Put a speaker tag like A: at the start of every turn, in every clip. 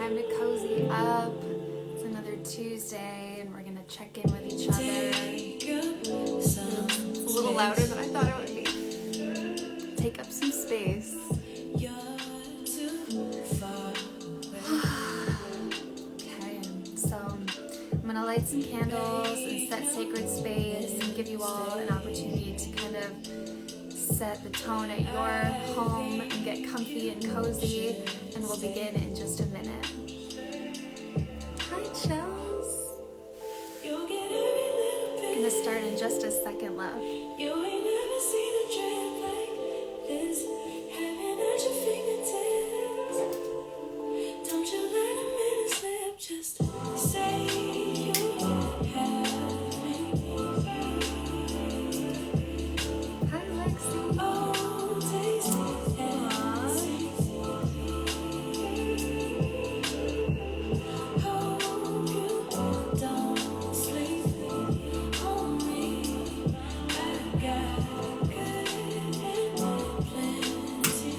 A: time to cozy up. It's another Tuesday and we're gonna check in with each other. It's a little louder than I thought it would be. Take up some space. Okay, so I'm gonna light some candles and set sacred space and give you all an opportunity to kind of set the tone at your home and get comfy and cozy, and we'll begin in just a minute. Hi, Chels. I'm gonna start in just a second, love.
B: You ain't never seen a dream like this, having at your fingertips. Don't you let a minute slip, just say you have me.
A: Hi, Lexi.
B: Oh, taste it and see. Hope you don't sleep on me. I got good and plenty.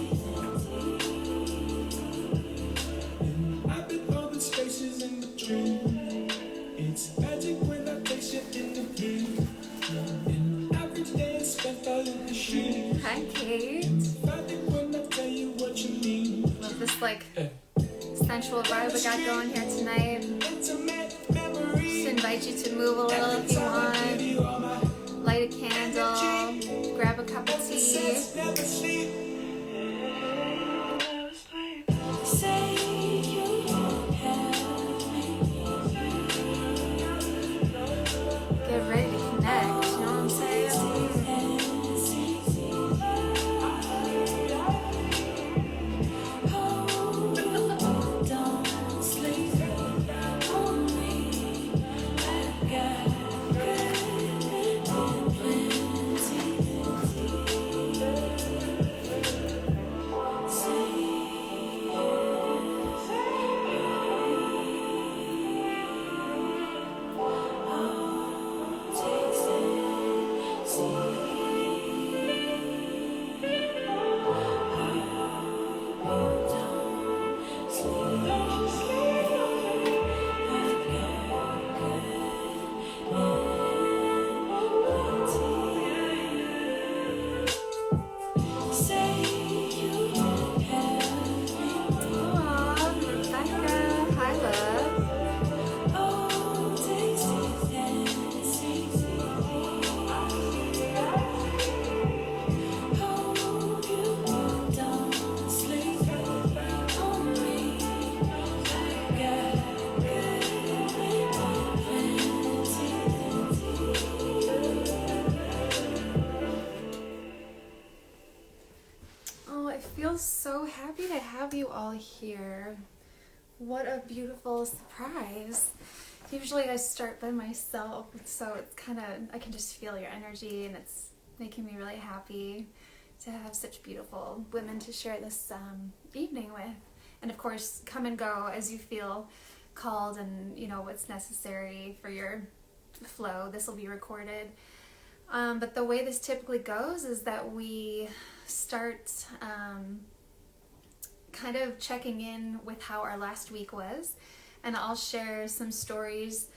C: I've been open spaces in between. It's magic when I taste you in the dream. An average day is spent all in the sheet.
A: Hi, Kate.
C: Fighting when I tell you what you mean.
A: Love this sensual vibe we got going here tonight.
C: Intimate memories.
A: Just invite you to move a little if you want.
C: You are my
A: Light a candle, grab a cup of tea.
C: never sleep.
B: Say you have me.
A: Get ready to connect, you know what I'm saying?
B: Don't sleep on me. I got good and
A: Aw, Rebecca. Hi, love. Oh, I feel so happy to have you all here. What a beautiful surprise. Usually I start by myself, so it's I can just feel your energy, and it's making me really happy to have such beautiful women to share this evening with. And of course, come and go as you feel called and you know what's necessary for your flow. This will be recorded. But the way this typically goes is that we start kind of checking in with how our last week was, and I'll share some stories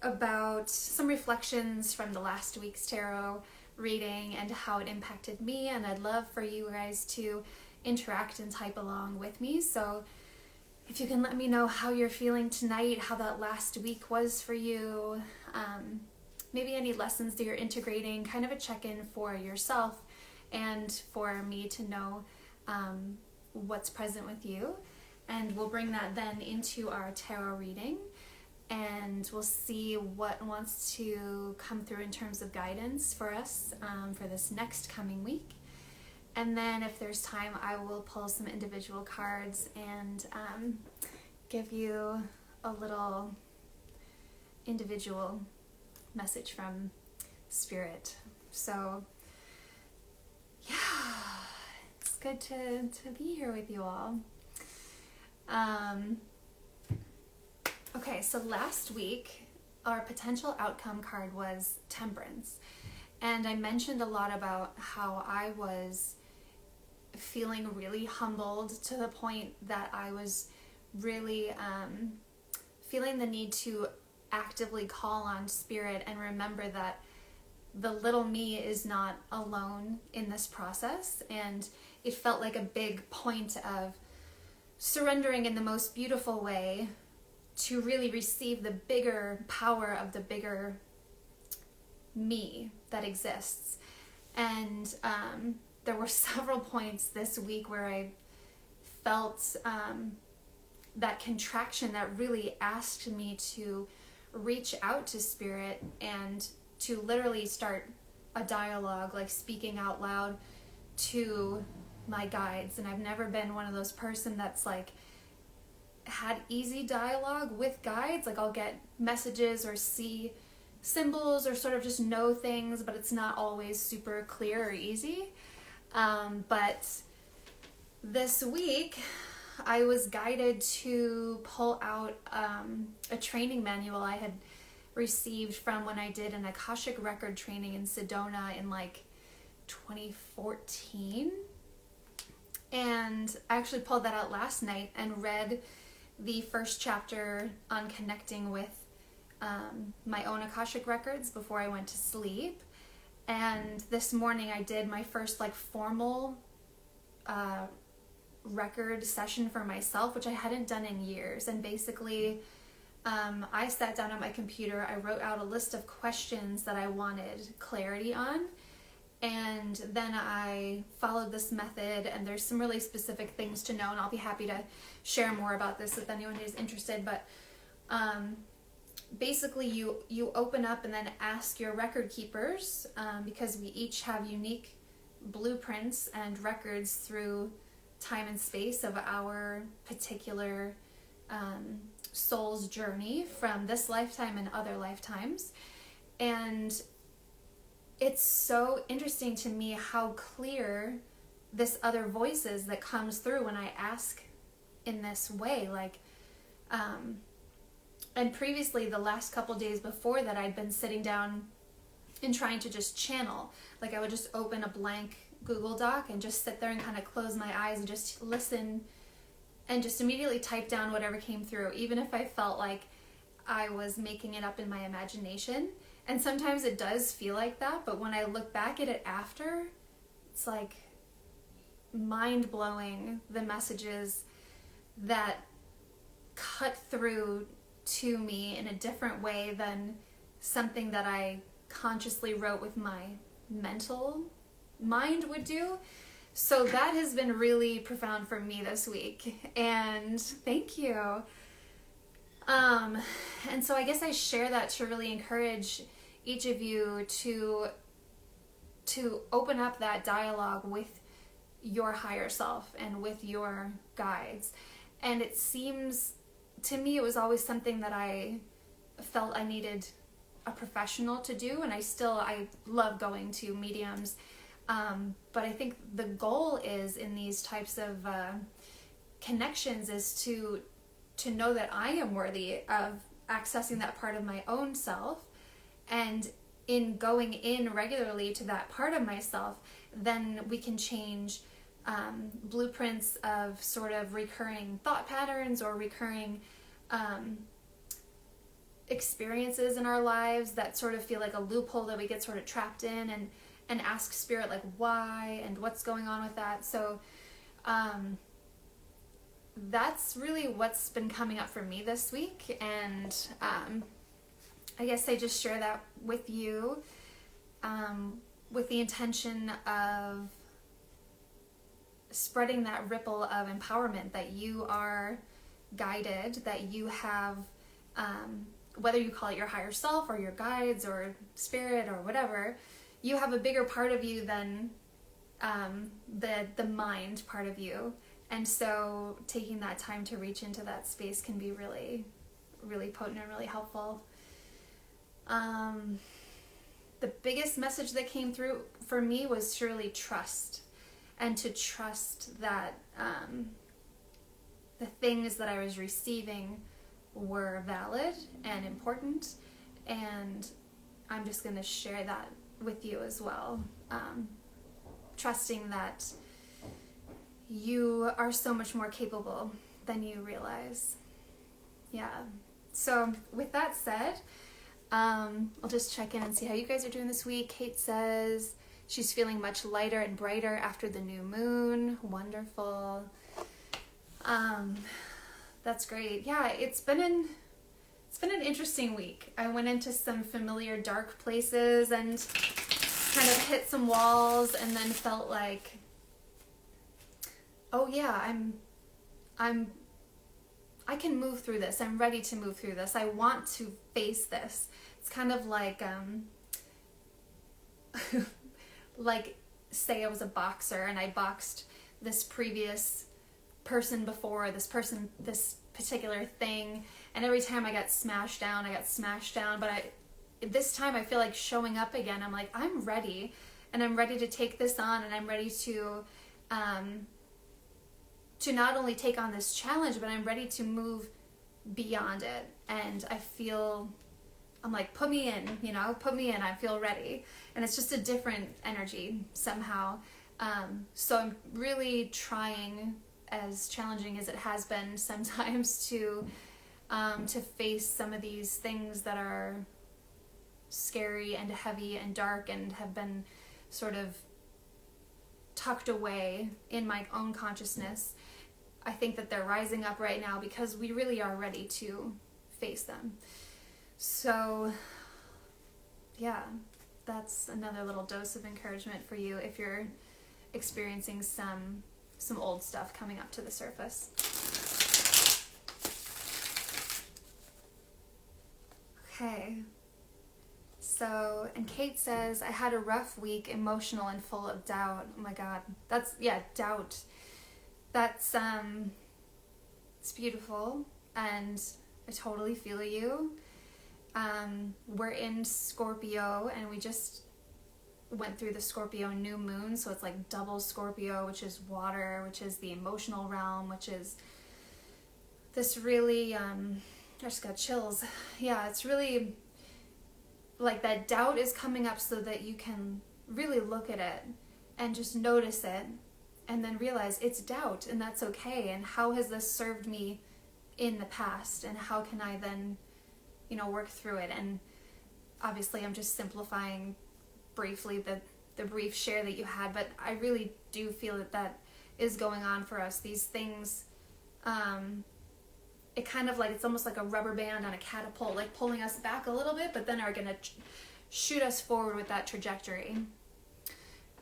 A: about some reflections from the last week's tarot reading and how it impacted me, and I'd love for you guys to interact and type along with me. So if you can let me know how you're feeling tonight, how that last week was for you, maybe any lessons that you're integrating, kind of a check-in for yourself and for me to know what's present with you. And we'll bring that then into our tarot reading, and we'll see what wants to come through in terms of guidance for us for this next coming week. And then if there's time, I will pull some individual cards and give you a little individual message from Spirit. So yeah, it's good to be here with you all. Okay, so last week our potential outcome card was Temperance, and I mentioned a lot about how I was feeling really humbled to the point that I was really feeling the need to actively call on spirit and remember that the little me is not alone in this process. And it felt like a big point of surrendering in the most beautiful way to really receive the bigger power of the bigger me that exists. And there were several points this week where I felt that contraction that really asked me to reach out to spirit and to literally start a dialogue, like speaking out loud to my guides. And I've never been one of those person that's like had easy dialogue with guides. Like I'll get messages or see symbols or sort of just know things, but it's not always super clear or easy. But this week I was guided to pull out a training manual I had received from when I did an Akashic record training in Sedona in like 2014. And I actually pulled that out last night and read the first chapter on connecting with my own Akashic records before I went to sleep. And this morning I did my first like formal record session for myself, which I hadn't done in years. And basically I sat down on my computer, I wrote out a list of questions that I wanted clarity on, and then I followed this method. And there's some really specific things to know, and I'll be happy to share more about this if anyone is interested. But basically you open up and then ask your record keepers, because we each have unique blueprints and records through time and space of our particular soul's journey from this lifetime and other lifetimes. And it's so interesting to me how clear this other voice is that comes through when I ask in this way. Like and previously, the last couple days before that, I'd been sitting down and trying to just channel. Like I would just open a blank Google Doc and just sit there and kind of close my eyes and just listen and just immediately type down whatever came through, even if I felt like I was making it up in my imagination. And sometimes it does feel like that, but when I look back at it after, it's like mind-blowing, the messages that cut through to me in a different way than something that I consciously wrote with my mental mind would do. So that has been really profound for me this week, and thank you. And so I guess I share that to really encourage each of you to open up that dialogue with your higher self and with your guides. And it seems to me it was always something that I felt I needed a professional to do, and I love going to mediums. But I think the goal is in these types of connections is to know that I am worthy of accessing that part of my own self, and in going in regularly to that part of myself, then we can change blueprints of sort of recurring thought patterns or recurring experiences in our lives that sort of feel like a loophole that we get sort of trapped in, and ask spirit like why and what's going on with that. So that's really what's been coming up for me this week, and I guess I just share that with you with the intention of spreading that ripple of empowerment that you are guided, that you have, whether you call it your higher self or your guides or spirit or whatever, you have a bigger part of you than the mind part of you. And so taking that time to reach into that space can be really, really potent and really helpful. The biggest message that came through for me was surely trust, and to trust that the things that I was receiving were valid and important, and I'm just going to share that with you as well. Trusting that you are so much more capable than you realize. Yeah. So with that said, I'll just check in and see how you guys are doing this week. Kate says she's feeling much lighter and brighter after the new moon. Wonderful. That's great. Yeah, it's been an interesting week. I went into some familiar dark places and kind of hit some walls, and then felt like, oh yeah, I can move through this. I'm ready to move through this. I want to face this. It's kind of like, like say I was a boxer and I boxed this previous person before, this particular thing, and every time I got smashed down, but this time I feel like showing up again. I'm like, I'm ready, and I'm ready to take this on, and I'm ready to not only take on this challenge, but I'm ready to move beyond it. And I'm like, put me in, I feel ready. And it's just a different energy somehow. So I'm really trying, as challenging as it has been sometimes, to face some of these things that are scary and heavy and dark and have been sort of tucked away in my own consciousness. I think that they're rising up right now because we really are ready to face them. So yeah, that's another little dose of encouragement for you if you're experiencing some old stuff coming up to the surface. Okay. So, and Kate says, I had a rough week, emotional and full of doubt. Oh my God. Doubt. That's, it's beautiful, and I totally feel you. We're in Scorpio, and we just went through the Scorpio new moon, so it's like double Scorpio, which is water, which is the emotional realm, which is this really, I just got chills. Yeah, it's really like that doubt is coming up so that you can really look at it and just notice it, and then realize it's doubt, and that's okay. And how has this served me in the past, and how can I then, work through it? And obviously I'm just simplifying briefly the brief share that you had, but I really do feel that is going on for us. These things, it kind of like, it's almost like a rubber band on a catapult, like pulling us back a little bit, but then are going to shoot us forward with that trajectory.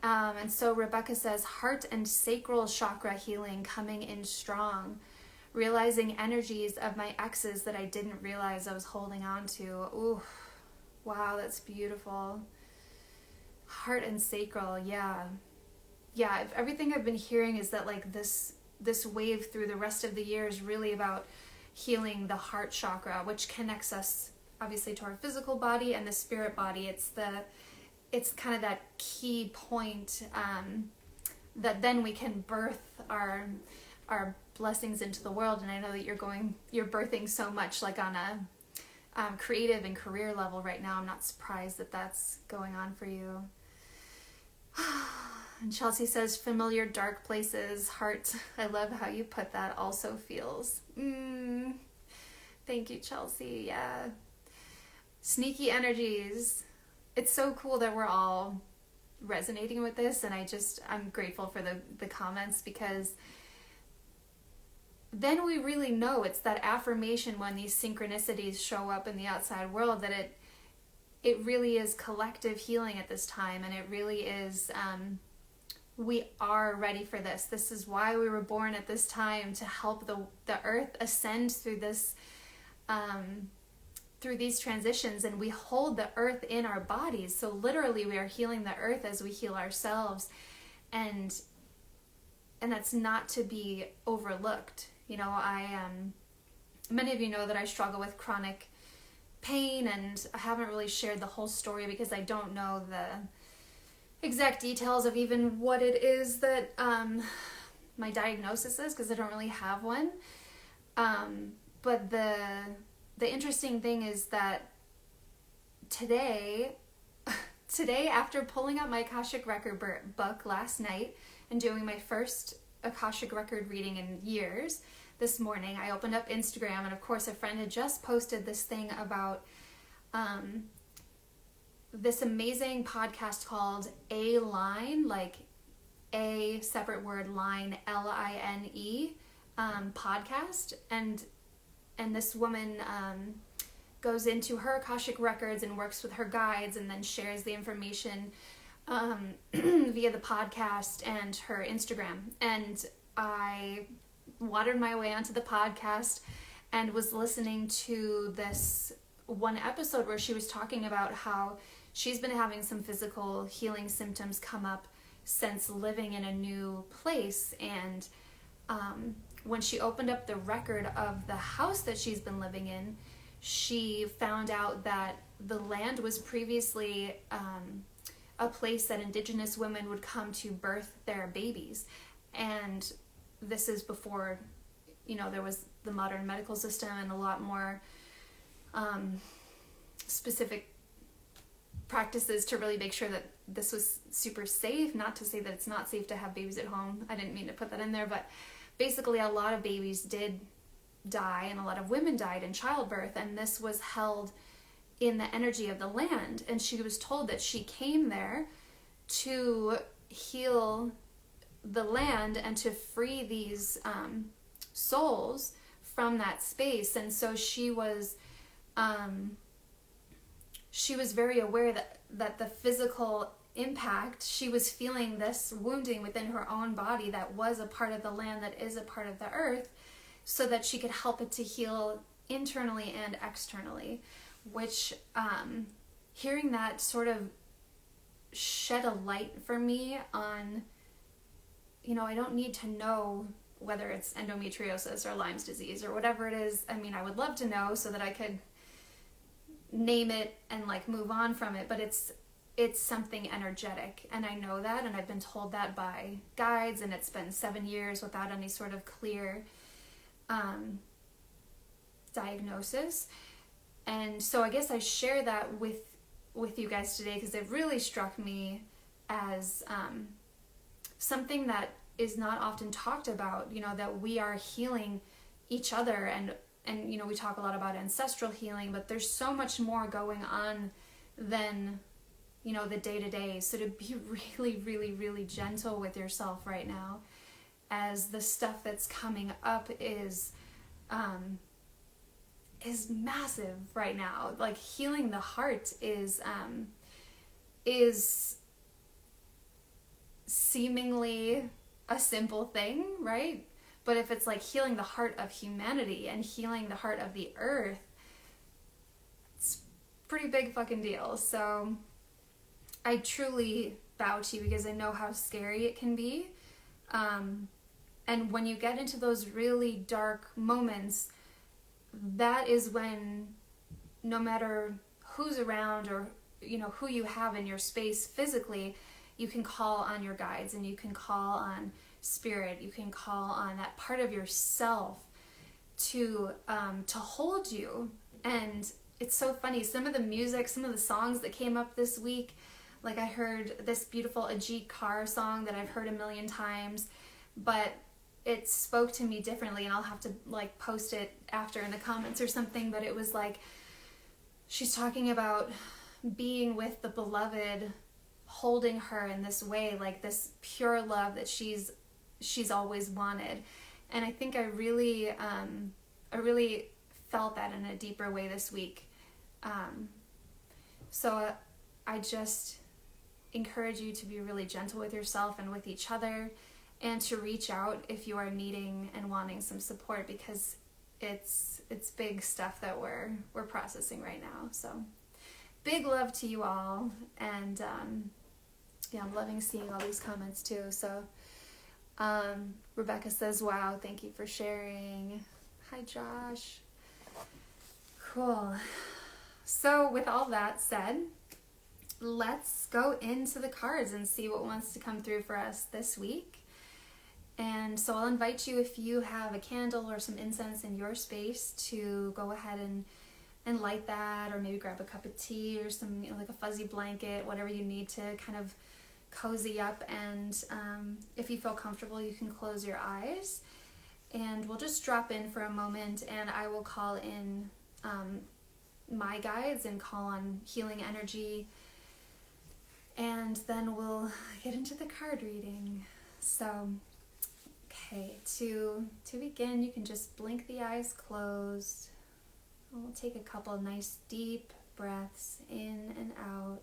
A: And so Rebecca says, heart and sacral chakra healing coming in strong, realizing energies of my exes that I didn't realize I was holding on to. Ooh, wow, that's beautiful. Heart and sacral, yeah. Everything I've been hearing is that like this wave through the rest of the year is really about healing the heart chakra, which connects us obviously to our physical body and the spirit body. It's kind of that key point that then we can birth our blessings into the world. And I know that you're birthing so much, like on a creative and career level right now. I'm not surprised that that's going on for you. And Chelsea says, familiar dark places, heart. I love how you put that, also feels. Thank you, Chelsea. Yeah. Sneaky energies. It's so cool that we're all resonating with this, and I'm grateful for the comments, because then we really know it's that affirmation when these synchronicities show up in the outside world, that it really is collective healing at this time, and it really is, we are ready for this. This is why we were born at this time, to help the earth ascend through this, through these transitions, and we hold the earth in our bodies. So literally we are healing the earth as we heal ourselves, and that's not to be overlooked. Many of you know that I struggle with chronic pain, and I haven't really shared the whole story because I don't know the exact details of even what it is that my diagnosis is, because I don't really have one. But the interesting thing is that today, after pulling out my Akashic Record book last night and doing my first Akashic record reading in years. This morning I opened up Instagram, and of course a friend had just posted this thing about this amazing podcast called A Line, like a separate word line, Line, podcast, and this woman goes into her Akashic records and works with her guides, and then shares the information via the podcast and her Instagram. And I watered my way onto the podcast and was listening to this one episode where she was talking about how she's been having some physical healing symptoms come up since living in a new place. And when she opened up the record of the house that she's been living in, she found out that the land was previously a place that Indigenous women would come to birth their babies. And this is before, there was the modern medical system and a lot more specific practices to really make sure that this was super safe. Not to say that it's not safe to have babies at home. I didn't mean to put that in there, but basically a lot of babies did die and a lot of women died in childbirth, and this was held in the energy of the land. And she was told that she came there to heal the land and to free these souls from that space. And so she was very aware that the physical impact, she was feeling this wounding within her own body that was a part of the land, that is a part of the earth, so that she could help it to heal internally and externally, which hearing that sort of shed a light for me on, I don't need to know whether it's endometriosis or Lyme's disease or whatever it is. I mean, I would love to know so that I could name it and move on from it, but it's something energetic, and I know that, and I've been told that by guides, and it's been 7 years without any sort of clear diagnosis. And so I guess I share that with you guys today because it really struck me as something that is not often talked about, that we are healing each other, and we talk a lot about ancestral healing, but there's so much more going on than the day-to-day. So to be really, really, really gentle with yourself right now, as the stuff that's coming up is massive right now. Like, healing the heart is seemingly a simple thing, right? But if it's healing the heart of humanity and healing the heart of the earth, it's a pretty big fucking deal. So I truly bow to you because I know how scary it can be. And when you get into those really dark moments, that is when, no matter who's around or who you have in your space physically, you can call on your guides, and you can call on spirit, you can call on that part of yourself to hold you. And it's so funny, some of the music, some of the songs that came up this week, I heard this beautiful Ajit Kaur song that I've heard a million times, but it spoke to me differently, and I'll have to post it after in the comments or something. But it was she's talking about being with the beloved, holding her in this way, this pure love that she's always wanted. And I think I really felt that in a deeper way this week. So I just encourage you to be really gentle with yourself and with each other, and to reach out if you are needing and wanting some support, because it's big stuff that we're processing right now. So big love to you all, and I'm loving seeing all these comments too. So Rebecca says, wow, thank you for sharing. Hi Josh. Cool. So with all that said, let's go into the cards and see what wants to come through for us this week. And so I'll invite you, if you have a candle or some incense in your space, to go ahead and light that, or maybe grab a cup of tea or some, a fuzzy blanket, whatever you need to kind of cozy up, and if you feel comfortable, you can close your eyes, and we'll just drop in for a moment, and I will call in my guides and call on healing energy, and then we'll get into the card reading. So, okay, to begin, you can just blink the eyes closed. We'll take a couple nice deep breaths in and out.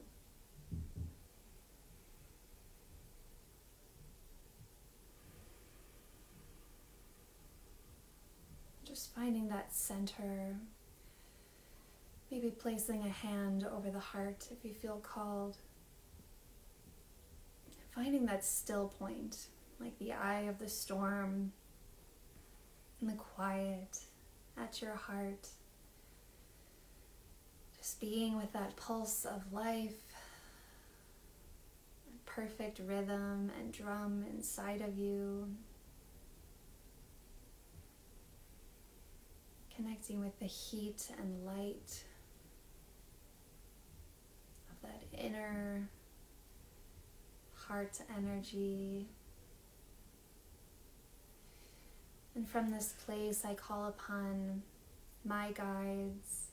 A: Just finding that center. Maybe placing a hand over the heart if you feel called. Finding that still point, like the eye of the storm, in the quiet at your heart. Just being with that pulse of life, perfect rhythm and drum inside of you. Connecting with the heat and light of that inner heart energy. And from this place, I call upon my guides,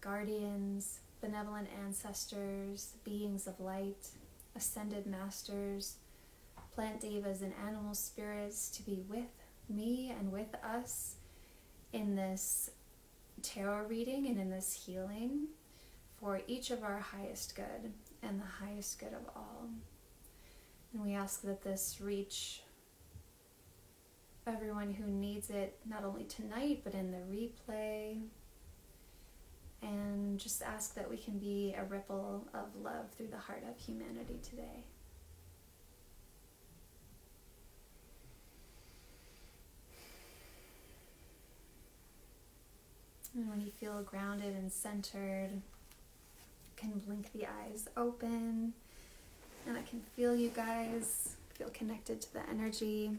A: guardians, benevolent ancestors, beings of light, ascended masters, plant devas, and animal spirits to be with me and with us in this tarot reading and in this healing for each of our highest good and the highest good of all. And we ask that this reach everyone who needs it, not only tonight, but in the replay. And just ask that we can be a ripple of love through the heart of humanity today. And when you feel grounded and centered, you can blink the eyes open. And I can feel you guys, feel connected to the energy.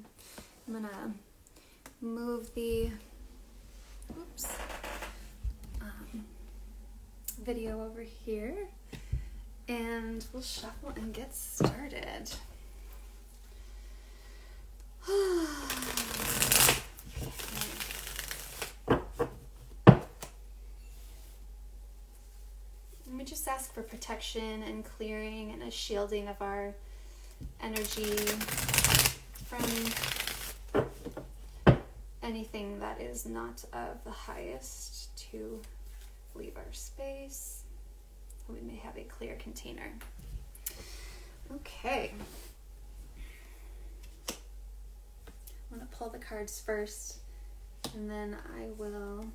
A: I'm gonna move the video over here, and we'll shuffle and get started. Let me just ask for protection and clearing and a shielding of our energy from anything that is not of the highest to leave our space. We may have a clear container. Okay. I'm going to pull the cards first, and then I will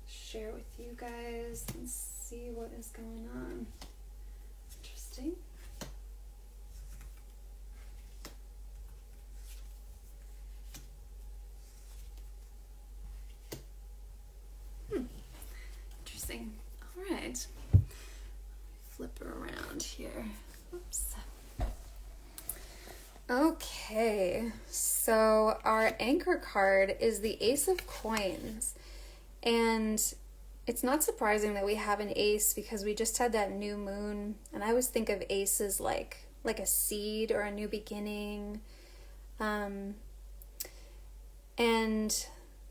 A: share with you guys and see what is going on. Interesting. Interesting. All right. Flip her around here. Oops. Okay, so our anchor card is the Ace of Coins, and it's not surprising that we have an ace because we just had that new moon, and I always think of aces like a seed or a new beginning, and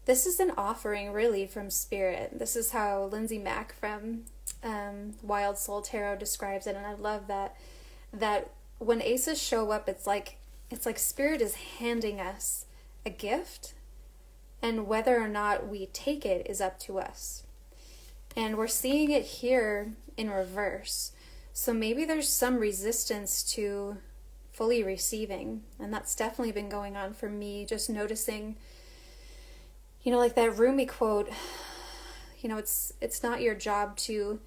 A: this is an offering really from Spirit. This is how Lindsay Mack from Wild Soul Tarot describes it, and I love that when aces show up, it's like Spirit is handing us a gift, and whether or not we take it is up to us. And we're seeing it here in reverse. So maybe there's some resistance to fully receiving, and that's definitely been going on for me, just noticing, like that Rumi quote, it's not your job to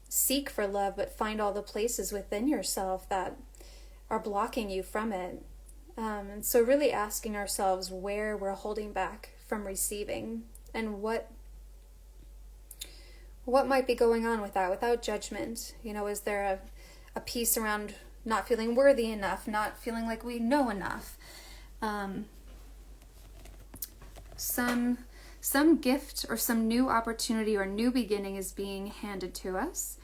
A: seek for love, but find all the places within yourself that are blocking you from it. And so really asking ourselves where we're holding back from receiving, and what might be going on with that without judgment. Is there a piece around not feeling worthy enough, not feeling like we know enough? Some gift or some new opportunity or new beginning is being handed to us.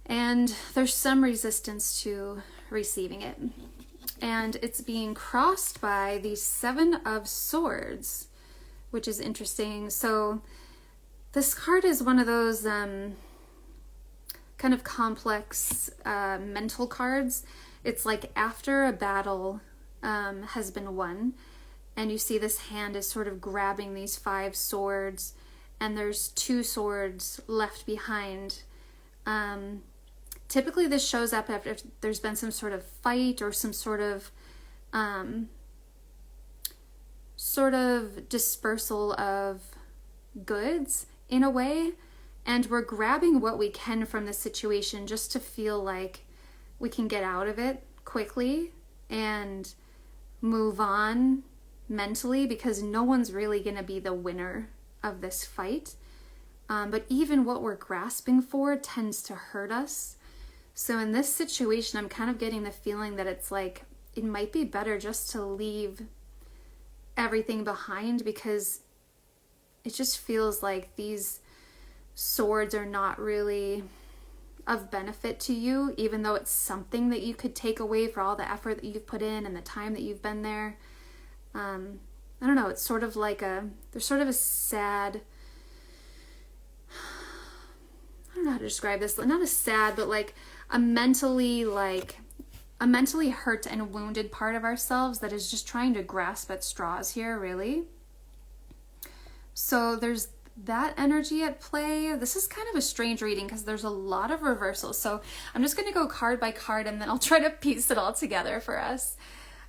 A: And there's some resistance to receiving it. And it's being crossed by the Seven of Swords, which is interesting. So this card is one of those kind of complex mental cards. It's like after a battle has been won, and you see this hand is sort of grabbing these 5 swords, and there's 2 swords left behind. Typically this shows up after there's been some sort of fight or some sort of dispersal of goods in a way, and we're grabbing what we can from the situation just to feel like we can get out of it quickly and move on mentally, because no one's really going to be the winner of this fight. But even what we're grasping for tends to hurt us. So in this situation, I'm kind of getting the feeling that it's like it might be better just to leave everything behind, because it just feels like these swords are not really of benefit to you, even though it's something that you could take away for all the effort that you've put in and the time that you've been there. I don't know, it's sort of like there's sort of a sad, I don't know how to describe this, not a sad, but like a mentally hurt and wounded part of ourselves that is just trying to grasp at straws here, really. So there's that energy at play. This is kind of a strange reading because there's a lot of reversals. So I'm just going to go card by card, and then I'll try to piece it all together for us.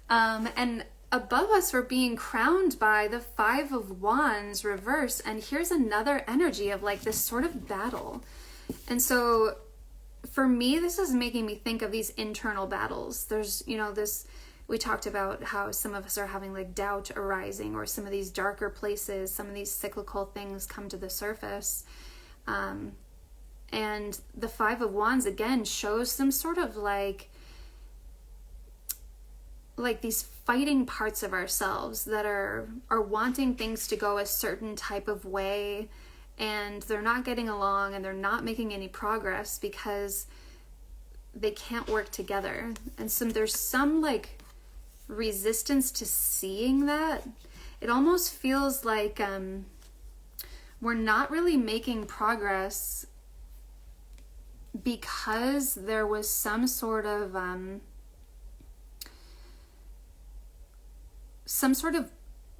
A: And above us, we're being crowned by the 5 of Wands reversed. And here's another energy of like this sort of battle. And so for me, this is making me think of these internal battles. There's, this, we talked about how some of us are having like doubt arising, or some of these darker places, some of these cyclical things come to the surface. And the 5 of Wands again shows some sort of like these fighting parts of ourselves that are wanting things to go a certain type of way, and they're not getting along, and they're not making any progress because they can't work together. And so there's some like resistance to seeing that. It almost feels like we're not really making progress because there was some sort of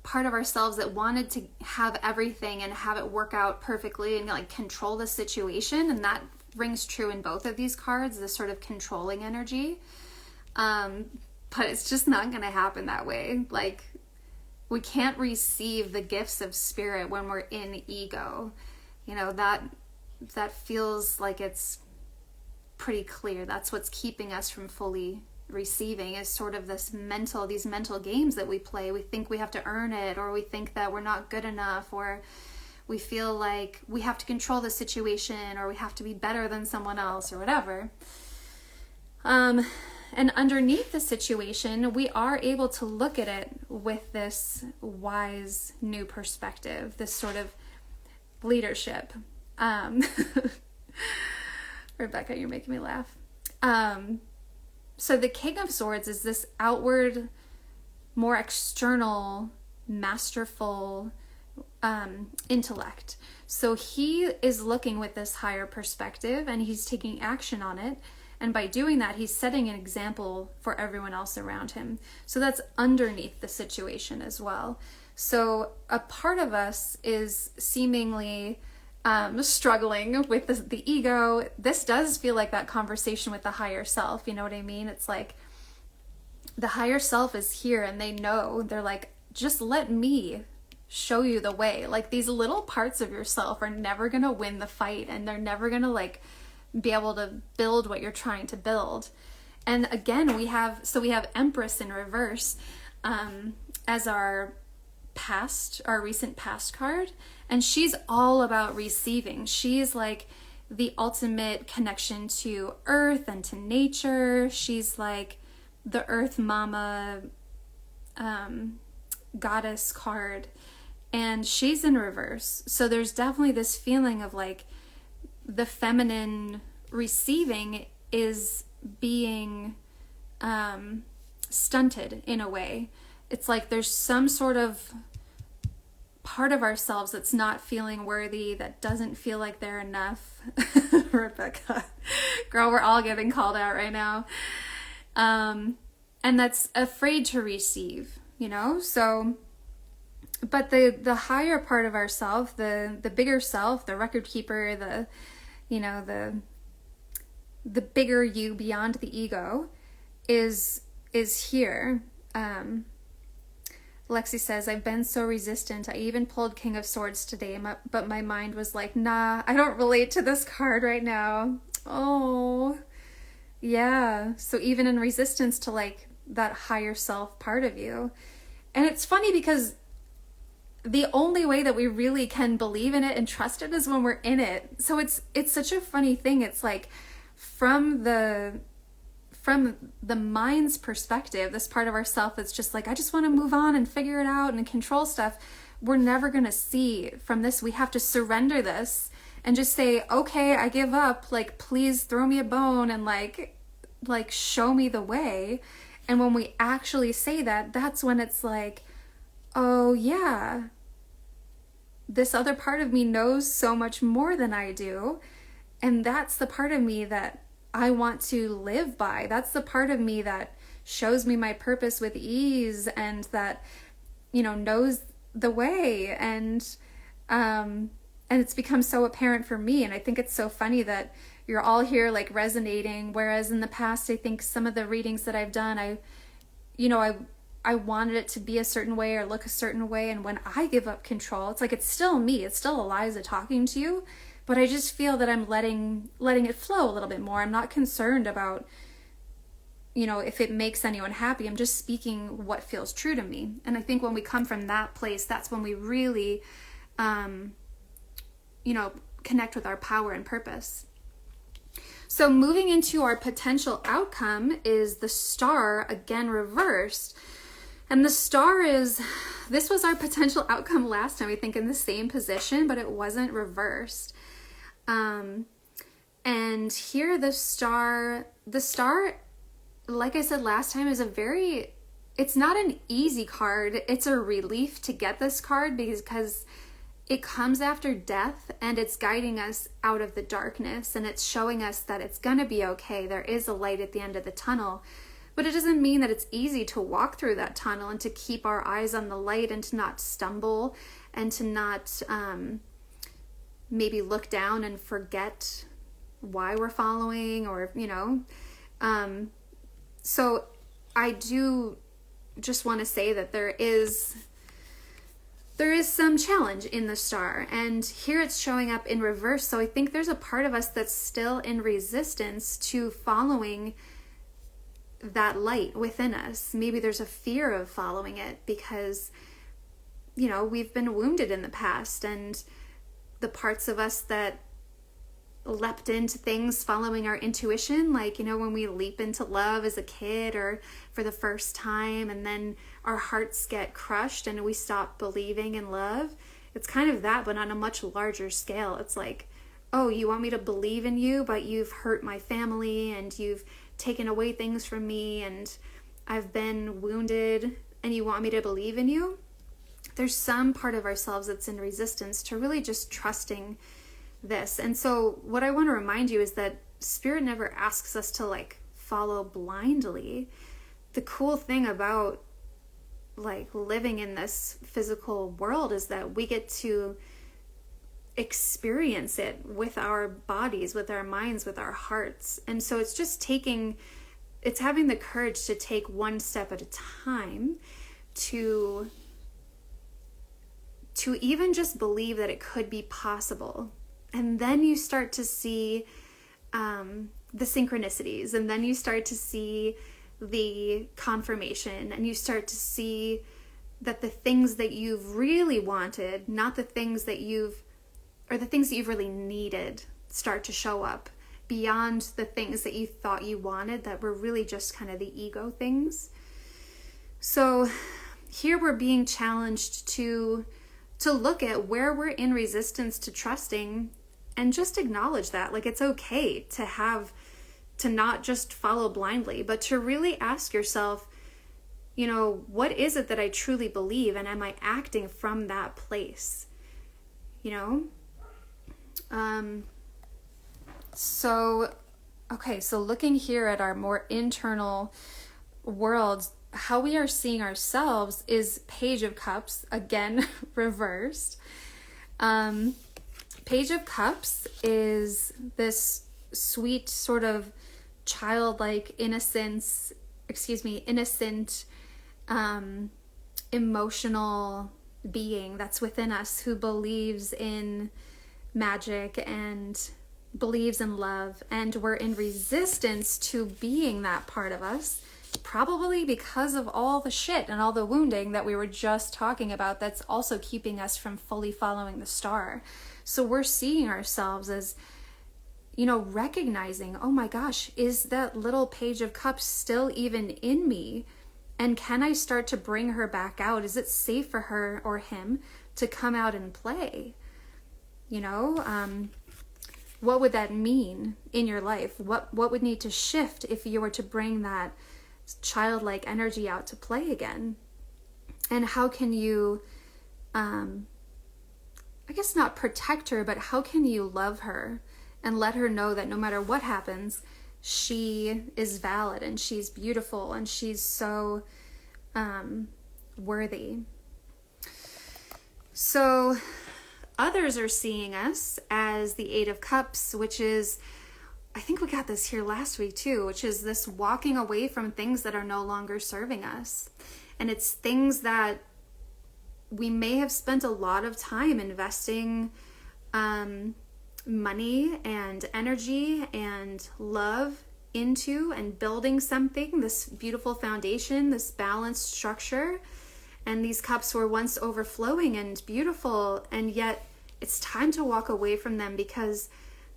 A: part of ourselves that wanted to have everything and have it work out perfectly and like control the situation. And that rings true in both of these cards, this sort of controlling energy. But it's just not going to happen that way. Like, we can't receive the gifts of spirit when we're in ego. That feels like it's pretty clear. That's what's keeping us from fully receiving, is sort of these mental games that we play. We think we have to earn it, or we think that we're not good enough, or we feel like we have to control the situation, or we have to be better than someone else, or whatever. And underneath the situation, we are able to look at it with this wise new perspective, this sort of leadership. Rebecca, you're making me laugh. So the King of Swords is this outward, more external, masterful intellect. So he is looking with this higher perspective, and he's taking action on it. And by doing that, he's setting an example for everyone else around him. So that's underneath the situation as well. So a part of us is seemingly struggling with the ego. This does feel like that conversation with the higher self. You know what I mean? It's like the higher self is here, and they know. They're like, just let me show you the way. Like, these little parts of yourself are never going to win the fight, and they're never going to like be able to build what you're trying to build. And again, we have Empress in reverse as our recent past card, and she's all about receiving. She's like the ultimate connection to earth and to nature. She's like the earth mama goddess card, and she's in reverse. So there's definitely this feeling of like the feminine receiving is being stunted in a way. It's like there's some sort of part of ourselves that's not feeling worthy, that doesn't feel like they're enough. Rebecca, girl, we're all getting called out right now. And that's afraid to receive, you know? So, but the higher part of ourself, the bigger self, the record keeper, the bigger you beyond the ego is here. Lexi says, I've been so resistant. I even pulled King of Swords today, but my mind was like, nah, I don't relate to this card right now. Oh, yeah. So even in resistance to like that higher self part of you. And it's funny because the only way that we really can believe in it and trust it is when we're in it. So it's such a funny thing. It's like from the mind's perspective, this part of ourself that's just like, I just want to move on and figure it out and control stuff. We're never going to see from this. We have to surrender this and just say, okay, I give up. Like, please throw me a bone and like show me the way. And when we actually say that, that's when it's like, oh yeah, this other part of me knows so much more than I do. And that's the part of me that I want to live by. That's the part of me that shows me my purpose with ease and that, you know, knows the way. And it's become so apparent for me. And I think it's so funny that you're all here like resonating. Whereas in the past, I think some of the readings that I've done, I wanted it to be a certain way or look a certain way. And when I give up control, it's like, it's still me. It's still Eliza talking to you. But I just feel that I'm letting it flow a little bit more. I'm not concerned about, you know, if it makes anyone happy. I'm just speaking what feels true to me. And I think when we come from that place, that's when we really, connect with our power and purpose. So moving into our potential outcome is the star, again reversed. And the star this was our potential outcome last time, I think, in the same position, but it wasn't reversed. And here the star, like I said last time, is it's not an easy card. It's a relief to get this card because it comes after death and it's guiding us out of the darkness and it's showing us that it's going to be okay. There is a light at the end of the tunnel, but it doesn't mean that it's easy to walk through that tunnel and to keep our eyes on the light and to not stumble and to not, maybe look down and forget why we're following or, so I do just want to say that there is some challenge in the star, and here it's showing up in reverse. So I think there's a part of us that's still in resistance to following that light within us. Maybe there's a fear of following it because, we've been wounded in the past, and the parts of us that leapt into things following our intuition, like, when we leap into love as a kid or for the first time, and then our hearts get crushed and we stop believing in love. It's kind of that, but on a much larger scale. It's like, oh, you want me to believe in you, but you've hurt my family and you've taken away things from me and I've been wounded and you want me to believe in you? There's some part of ourselves that's in resistance to really just trusting this. And so what I want to remind you is that Spirit never asks us to follow blindly. The cool thing about living in this physical world is that we get to experience it with our bodies, with our minds, with our hearts. And so it's just having the courage to take one step at a time to even just believe that it could be possible. And then you start to see the synchronicities, and then you start to see the confirmation, and you start to see that the things that you've really wanted, not the things that you've really needed, start to show up beyond the things that you thought you wanted that were really just kind of the ego things. So here we're being challenged to look at where we're in resistance to trusting And just acknowledge that. Like, it's okay to not just follow blindly, but to really ask yourself, you know, what is it that I truly believe, and am I acting from that place? You know? So looking here at our more internal world, how we are seeing ourselves is Page of Cups, again, reversed. Page of Cups is this sweet sort of childlike innocent, emotional being that's within us, who believes in magic and believes in love, and we're in resistance to being that part of us, probably because of all the shit and all the wounding that we were just talking about that's also keeping us from fully following the star. So we're seeing ourselves as, you know, recognizing, oh my gosh, is that little Page of Cups still even in me? And can I start to bring her back out? Is it safe for her or him to come out and play? You know, what would that mean in your life? What would need to shift if you were to bring that childlike energy out to play again? And how can you, I guess not protect her, but how can you love her and let her know that no matter what happens, she is valid and she's beautiful and she's so worthy. So others are seeing us as the Eight of Cups, which is, I think we got this here last week too, which is this walking away from things that are no longer serving us. And it's things that we may have spent a lot of time investing money and energy and love into, and building something, this beautiful foundation, this balanced structure. And these cups were once overflowing and beautiful, and yet it's time to walk away from them because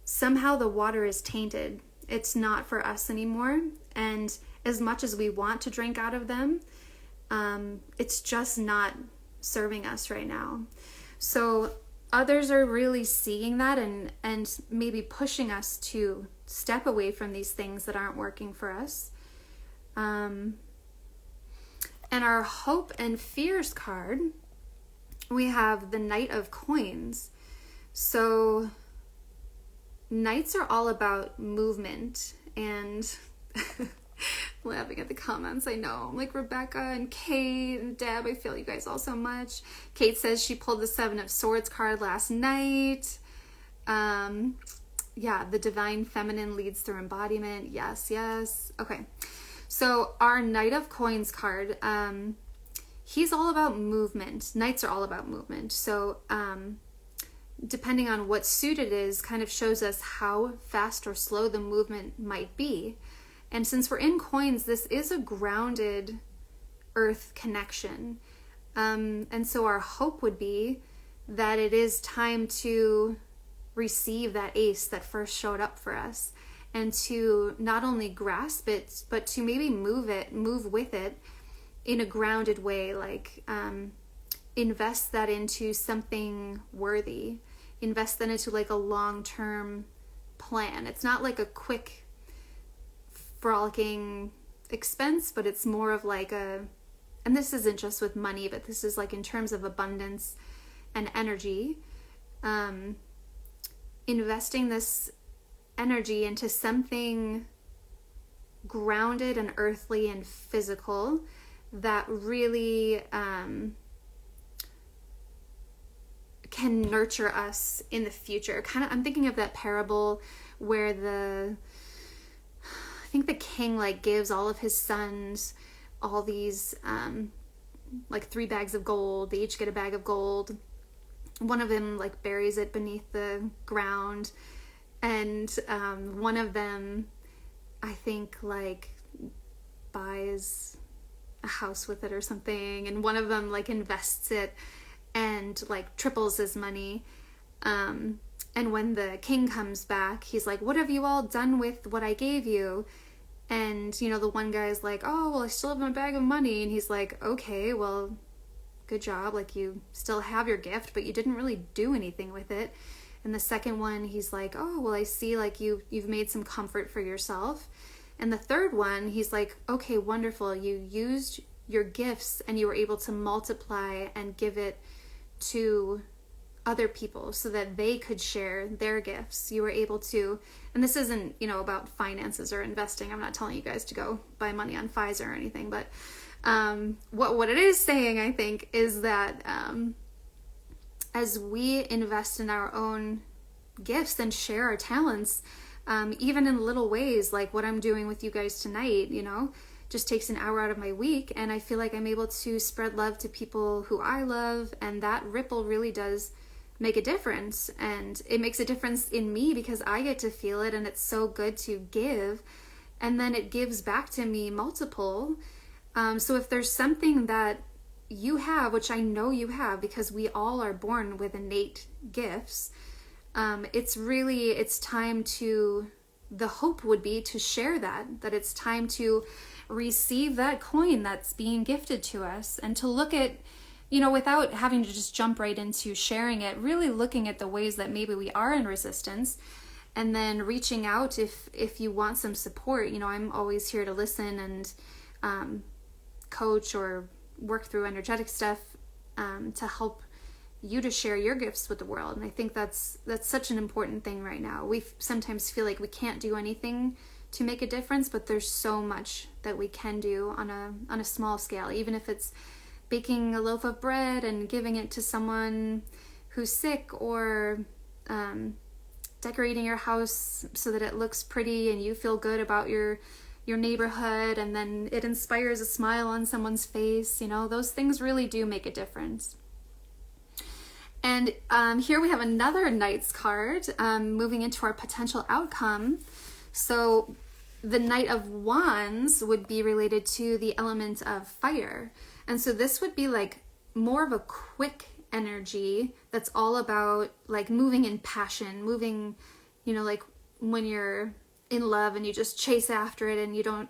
A: somehow the water is tainted. It's not for us anymore. And as much as we want to drink out of them, it's just not serving us right now. So others are really seeing that and maybe pushing us to step away from these things that aren't working for us. And our Hope and Fears card, we have the Knight of Coins. So Knights are all about movement, and laughing at the comments, I know. I'm like, Rebecca and Kate and Deb, I feel you guys all so much. Kate says she pulled the Seven of Swords card last night. Yeah, the Divine Feminine leads through embodiment. Yes. Okay. So our Knight of Coins card, he's all about movement. Knights are all about movement. So depending on what suit it is, kind of shows us how fast or slow the movement might be. And since we're in coins, this is a grounded earth connection. And so our hope would be that it is time to receive that ace that first showed up for us, and to not only grasp it, but to maybe move with it in a grounded way, like invest that into something worthy, invest that into like a long-term plan. It's not like a quick frolicking expense, but it's more of like and this isn't just with money, but this is like in terms of abundance and energy, investing this energy into something grounded and earthly and physical that really can nurture us in the future. I'm thinking of that parable where I think the king like gives all of his sons all these like 3 bags of gold. They each get a bag of gold. One of them like buries it beneath the ground, and one of them, I think, like buys a house with it or something, and one of them like invests it and like triples his money. And when the king comes back, he's like, what have you all done with what I gave you? And, you know, the one guy's like, oh, well, I still have my bag of money. And he's like, okay, well, good job. Like, you still have your gift, but you didn't really do anything with it. And the second one, he's like, oh, well, I see like you've made some comfort for yourself. And the third one, he's like, okay, wonderful. You used your gifts and you were able to multiply and give it to other people so that they could share their gifts. You were able to, and this isn't, about finances or investing. I'm not telling you guys to go buy money on Pfizer or anything, but what it is saying, I think, is that as we invest in our own gifts and share our talents, even in little ways, like what I'm doing with you guys tonight, just takes an hour out of my week, and I feel like I'm able to spread love to people who I love, and that ripple really does make a difference. And it makes a difference in me because I get to feel it, and it's so good to give, and then it gives back to me multiple. So if there's something that you have, which I know you have because we all are born with innate gifts, it's time to, the hope would be to share that it's time to receive that coin that's being gifted to us, and to look at, without having to just jump right into sharing it, really looking at the ways that maybe we are in resistance, and then reaching out if you want some support. I'm always here to listen and coach or work through energetic stuff to help you to share your gifts with the world. And I think that's such an important thing right now. We sometimes feel like we can't do anything to make a difference, but there's so much that we can do on a small scale, even if it's baking a loaf of bread and giving it to someone who's sick, or decorating your house so that it looks pretty and you feel good about your neighborhood, and then it inspires a smile on someone's face. Those things really do make a difference. And here we have another Knights card, moving into our potential outcome. So the Knight of Wands would be related to the element of fire. And so this would be like more of a quick energy that's all about like moving in passion, moving, like when you're in love and you just chase after it and you don't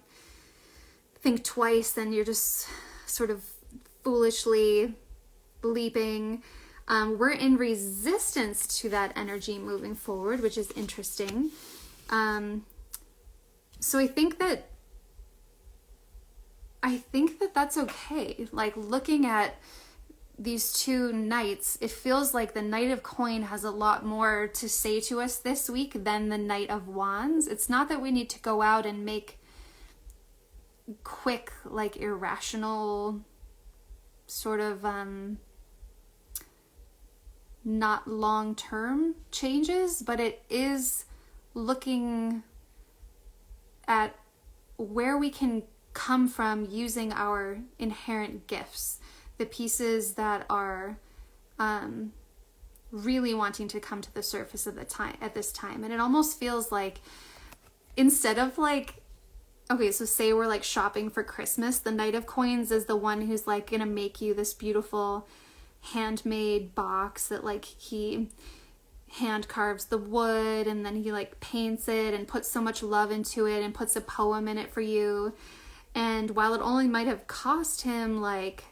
A: think twice, and you're just sort of foolishly leaping. We're in resistance to that energy moving forward, which is interesting. So I think that that's okay. Like, looking at these two knights, it feels like the Knight of Coin has a lot more to say to us this week than the Knight of Wands. It's not that we need to go out and make quick, like irrational sort of not long-term changes, but it is looking at where we can come from using our inherent gifts, the pieces that are really wanting to come to the surface of at this time. And it almost feels like, instead of like, okay, so say we're like shopping for Christmas, the Knight of Coins is the one who's like gonna make you this beautiful handmade box that like he hand carves the wood, and then he like paints it and puts so much love into it and puts a poem in it for you. And while it only might have cost him like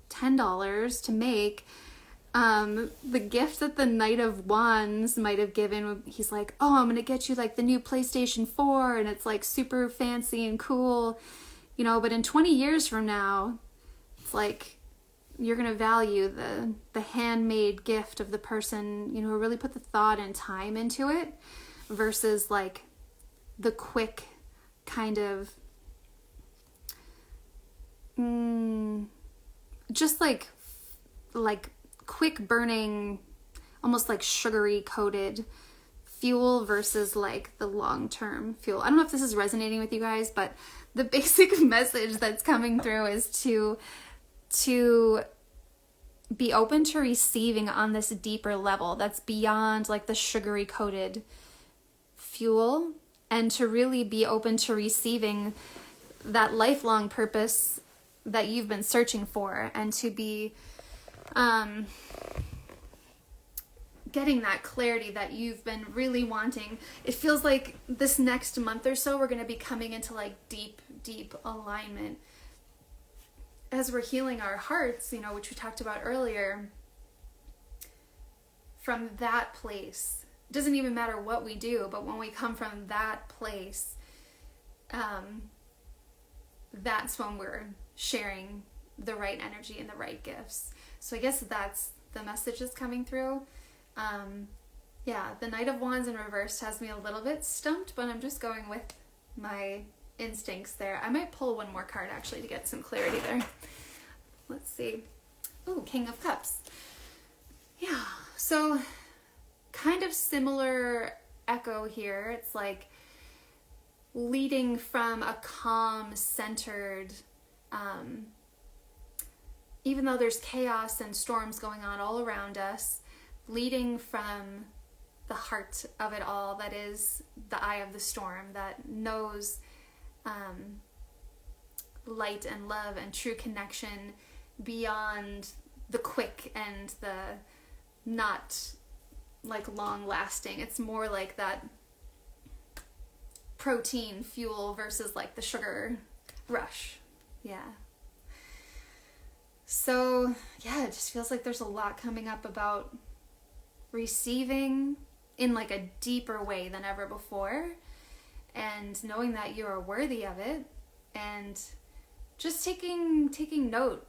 A: $10 to make, the gift that the Knight of Wands might have given, he's like, oh, I'm gonna get you like the new PlayStation 4, and it's like super fancy and cool, but in 20 years from now, it's like you're gonna value the handmade gift of the person, who really put the thought and time into it, versus like the quick kind of just like quick burning, almost like sugary coated fuel versus like the long-term fuel. I don't know if this is resonating with you guys, but the basic message that's coming through is to be open to receiving on this deeper level that's beyond like the sugary coated fuel, and to really be open to receiving that lifelong purpose that you've been searching for, and to be getting that clarity that you've been really wanting. It feels like this next month or so we're going to be coming into like deep alignment as we're healing our hearts, which we talked about earlier. From that place, doesn't even matter what we do, but when we come from that place, that's when we're sharing the right energy and the right gifts. So I guess that's the message that's coming through. Yeah, the Knight of Wands in reverse has me a little bit stumped, but I'm just going with my instincts there. I might pull one more card actually to get some clarity there. Let's see. Ooh, King of Cups. Yeah, so kind of similar echo here. It's like leading from a calm, centered, even though there's chaos and storms going on all around us, leading from the heart of it all, that is the eye of the storm, that knows light and love and true connection beyond the quick and the not like long lasting. It's more like that protein fuel versus like the sugar rush. Yeah. So yeah, it just feels like there's a lot coming up about receiving in like a deeper way than ever before, and knowing that you are worthy of it, and just taking note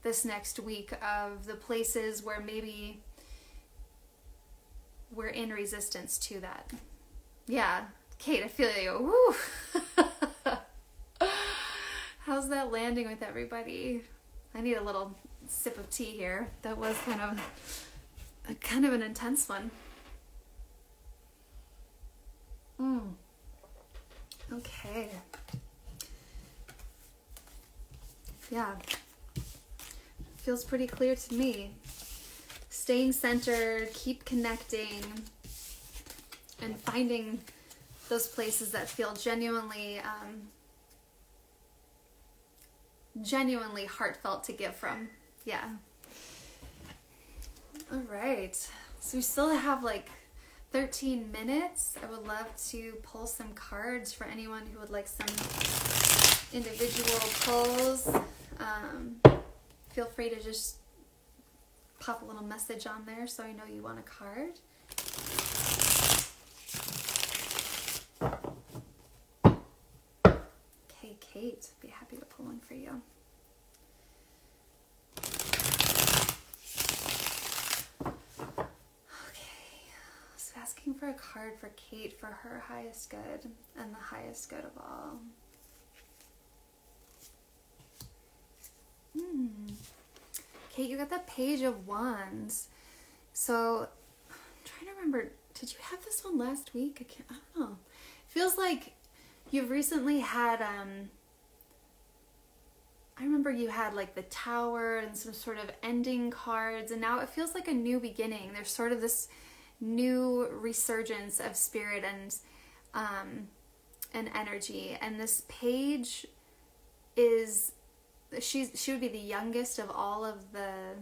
A: this next week of the places where maybe we're in resistance to that. Yeah, Kate, I feel you. Woo. How's that landing with everybody? I need a little sip of tea here. That was kind of an intense one. Okay. Yeah. Feels pretty clear to me. Staying centered, keep connecting, and finding those places that feel genuinely heartfelt to give from. Yeah. All right. So we still have like 13 minutes. I would love to pull some cards for anyone who would like some individual pulls. Feel free to just pop a little message on there so I know you want a card. Okay, Kate, be happy to pull one for you. Asking for a card for Kate for her highest good and the highest good of all. Kate, you got the Page of Wands. So I'm trying to remember, did you have this one last week? I don't know. Feels like you've recently had, I remember you had like the Tower and some sort of ending cards, and now it feels like a new beginning. There's sort of this new resurgence of spirit and energy, and this page is she would be the youngest of all of the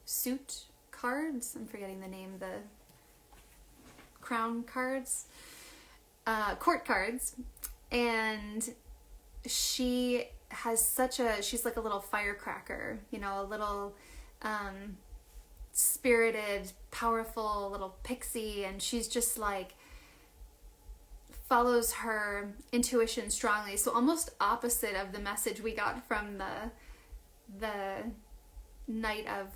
A: suit cards. I'm forgetting the name. The crown cards, court cards, and she has she's like a little firecracker, you know, a little spirited, powerful little pixie, and she's just like follows her intuition strongly. So almost opposite of the message we got from the Knight of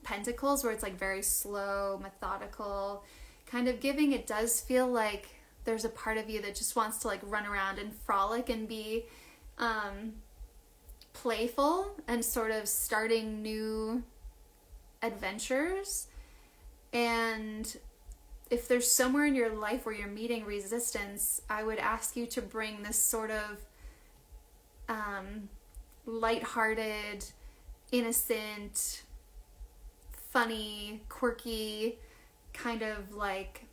A: Pentacles, where it's like very slow, methodical kind of giving. It does feel like there's a part of you that just wants to like run around and frolic and be playful and sort of starting new adventures. And if there's somewhere in your life where you're meeting resistance, I would ask you to bring this sort of lighthearted, innocent, funny, quirky, kind of like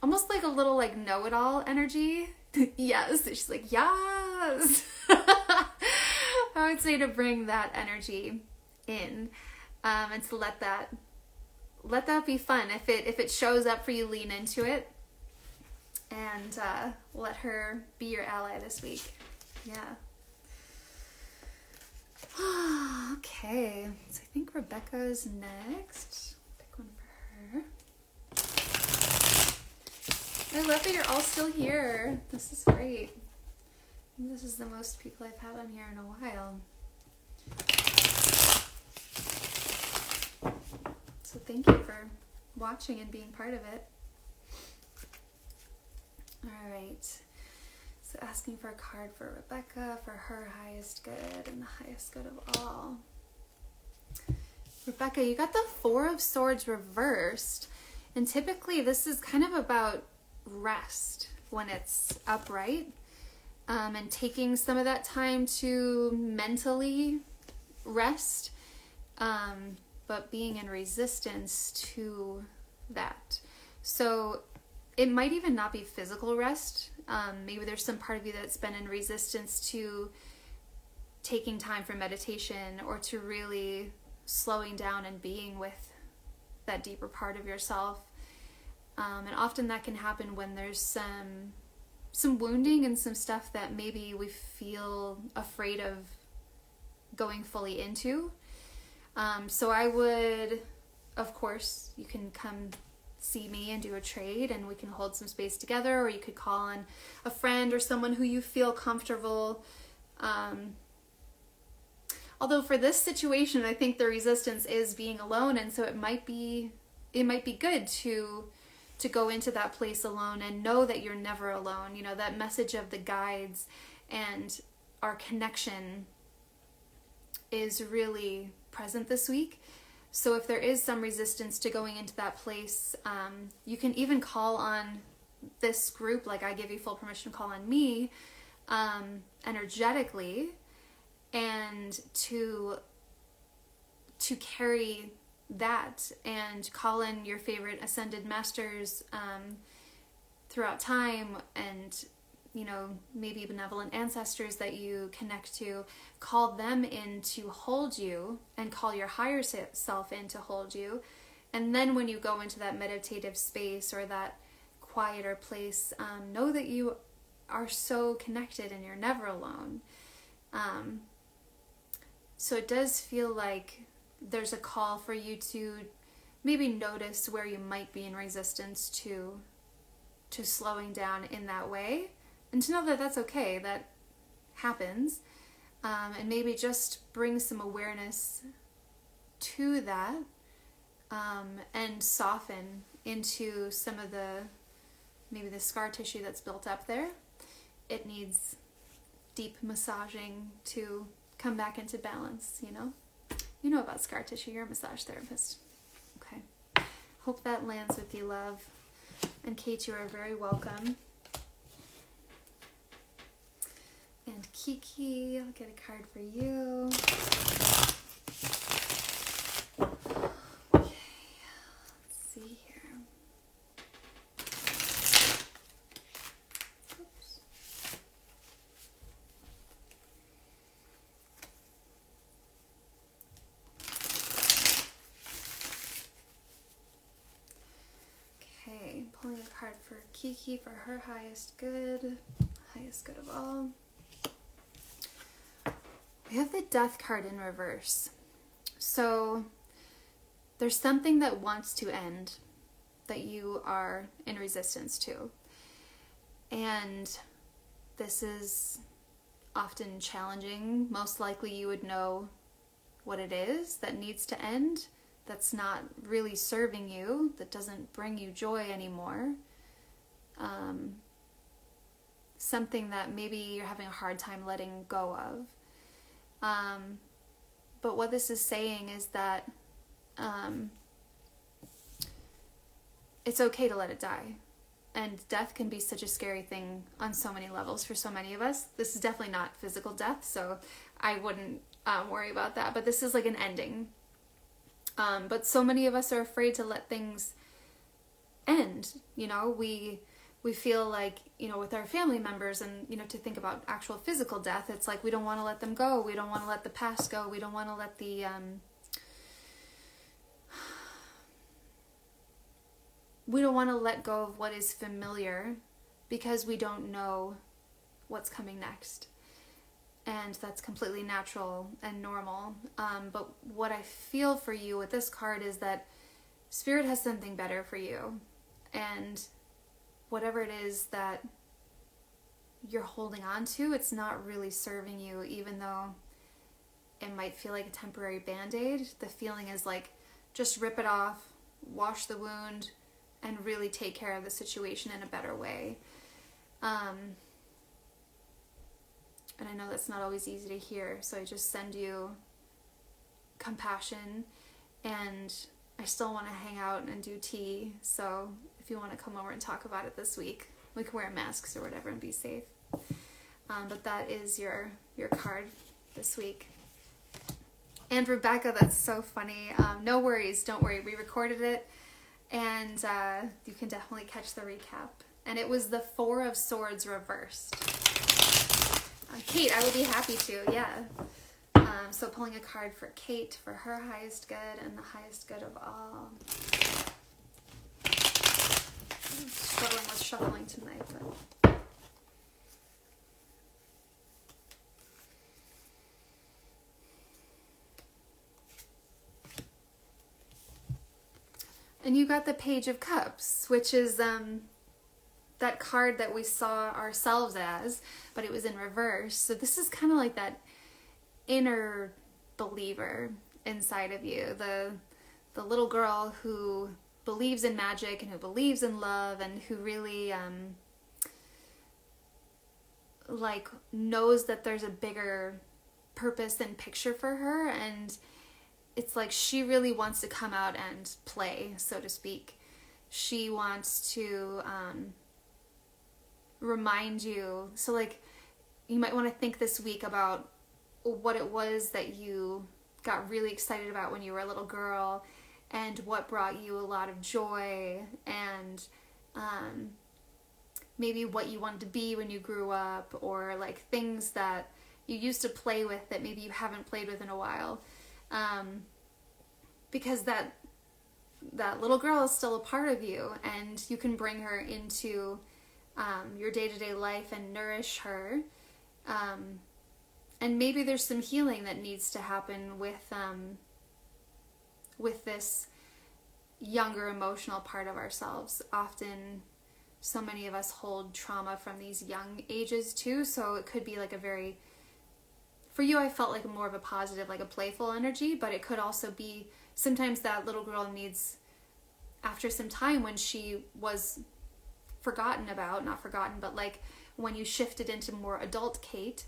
A: almost like a little like know-it-all energy. Yes, she's like, yes. I would say to bring that energy in, and to let that be fun. If it shows up for you, lean into it, and let her be your ally this week. Yeah. Okay, so I think Rebecca's next. I love that you're all still here. This is great. This is the most people I've had on here in a while. So thank you for watching and being part of it. All right. So asking for a card for Rebecca for her highest good and the highest good of all. Rebecca, you got the Four of Swords reversed. And typically this is kind of about rest when it's upright. And taking some of that time to mentally rest. But being in resistance to that. So it might even not be physical rest. Maybe there's some part of you that's been in resistance to taking time for meditation or to really slowing down and being with that deeper part of yourself. And often that can happen when there's some wounding and some stuff that maybe we feel afraid of going fully into. So I would, of course, you can come see me and do a trade and we can hold some space together, or you could call on a friend or someone who you feel comfortable. Although for this situation, I think the resistance is being alone, and so it might be good to go into that place alone and know that you're never alone. You know, that message of the guides and our connection is really present this week. So if there is some resistance to going into that place, you can even call on this group, like I give you full permission to call on me energetically, and to carry that and call in your favorite ascended masters throughout time, and maybe benevolent ancestors that you connect to. Call them in to hold you and call your higher self in to hold you. And then when you go into that meditative space or that quieter place, know that you are so connected and you're never alone. So it does feel like there's a call for you to maybe notice where you might be in resistance to slowing down in that way. And to know that that's okay, that happens, and maybe just bring some awareness to that, and soften into some of maybe the scar tissue that's built up there. It needs deep massaging to come back into balance, You know about scar tissue, you're a massage therapist. Okay. Hope that lands with you, love. And Kate, you are very welcome. And Kiki, I'll get a card for you. Okay, let's see here. Oops. Okay, pulling a card for Kiki for her highest good of all. We have the Death card in reverse. So there's something that wants to end that you are in resistance to. And this is often challenging. Most likely you would know what it is that needs to end, that's not really serving you, that doesn't bring you joy anymore. Something that maybe you're having a hard time letting go of. But what this is saying is that it's okay to let it die. And death can be such a scary thing on so many levels for so many of us. This is definitely not physical death, so I wouldn't worry about that. But this is like an ending. But so many of us are afraid to let things end. We feel like, with our family members and, to think about actual physical death, it's like we don't want to let them go. We don't want to let the past go. We don't want to let we don't want to let go of what is familiar because we don't know what's coming next. And that's completely natural and normal. But what I feel for you with this card is that Spirit has something better for you. And whatever it is that you're holding on to, it's not really serving you, even though it might feel like a temporary band-aid. The feeling is like, just rip it off, wash the wound, and really take care of the situation in a better way. And I know that's not always easy to hear, so I just send you compassion, and I still want to hang out and do tea, so if you want to come over and talk about it this week, we can wear masks or whatever and be safe. But that is your card this week. And Rebecca, that's so funny. No worries, don't worry. We recorded it, and you can definitely catch the recap. And it was the Four of Swords reversed. Kate, I will be happy to, yeah. So pulling a card for Kate for her highest good and the highest good of all. I'm struggling with shuffling tonight, but... And you got the Page of Cups, which is that card that we saw ourselves as, but it was in reverse. So this is kind of like that inner believer inside of you, the little girl who believes in magic and who believes in love and who really like knows that there's a bigger purpose and picture for her, and it's like she really wants to come out and play, so to speak. She wants to remind you. So like you might want to think this week about what it was that you got really excited about when you were a little girl, and what brought you a lot of joy, and maybe what you wanted to be when you grew up, or like things that you used to play with that maybe you haven't played with in a while. Because that little girl is still a part of you, and you can bring her into your day-to-day life and nourish her. And maybe there's some healing that needs to happen with this younger emotional part of ourselves. Often, so many of us hold trauma from these young ages too, so it could be like a very... For you, I felt like more of a positive, like a playful energy, but it could also be sometimes that little girl needs, after some time when she was forgotten about, not forgotten, but like when you shifted into more adult Kate,